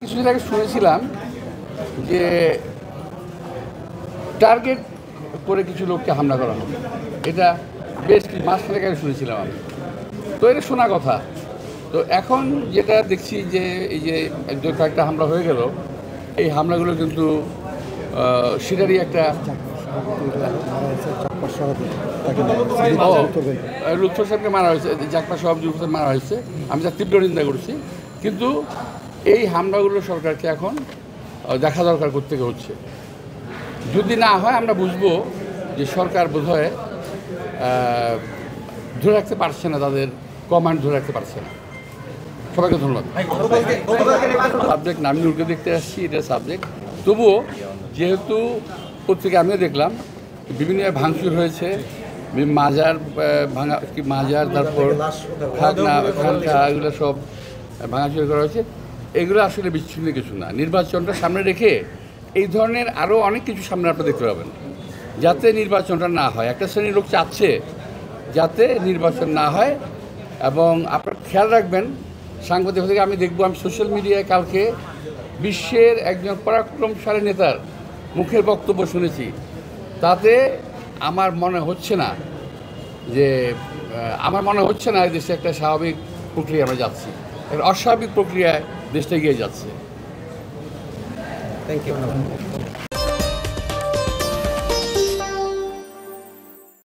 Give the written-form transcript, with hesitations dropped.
কিছুদিন আগে শুনেছিলাম যে টার্গেট করে কিছু লোককে হামলা করা হবে। এটা বেশ মাসখানেক আগে শুনেছিলাম আমি। তো এটা শোনা কথা। তো এখন যেটা দেখছি যে এই যে একজন কয়েকটা হামলা হয়ে গেল, এই হামলাগুলো কিন্তু সেটারই একটা লুৎফর সাহেবকে মারা হয়েছে, জাকপা সভাপতি মারা হয়েছে। আমি তার তীব্র নিন্দা করছি, কিন্তু এই হামলাগুলো সরকারকে এখন দেখা দরকার করতে হচ্ছে। যদি না হয় আমরা বুঝবো যে সরকার বোধহয় ধরে রাখতে পারছে না, তাদের কমান্ড ধরে রাখতে পারছে না। সবাইকে ধন্যবাদ। সাবজেক্ট নামি উঠে দেখতে আসছি, এটা সাবজেক্ট। তবুও যেহেতু পত্রিকা আমিও দেখলাম বিভিন্ন ভাঙচুর হয়েছে, মাজার ভাঙা কি মাজার, তারপর খানকা, এগুলো সব ভাঙাচুরি করা হয়েছে। এগুলো আসলে বিচ্ছিন্ন কিছু না। নির্বাচনটা সামনে রেখে এই ধরনের আরও অনেক কিছু সামনে আপনারা দেখতে পাবেন, যাতে নির্বাচনটা না হয়। একটা শ্রেণীর লোক চাচ্ছে যাতে নির্বাচন না হয়। এবং আপনারা খেয়াল রাখবেন, সাংবাদিক থেকে আমি দেখব, আমি সোশ্যাল মিডিয়ায় কালকে বিশ্বের একজন পরাক্রমশালী নেতার মুখের বক্তব্য শুনেছি। তাতে আমার মনে হচ্ছে না এই দেশে একটা স্বাভাবিক প্রক্রিয়া আমরা যাচ্ছি, একটা অস্বাভাবিক প্রক্রিয়ায় দেশটা এগিয়ে যাচ্ছে। Thank you.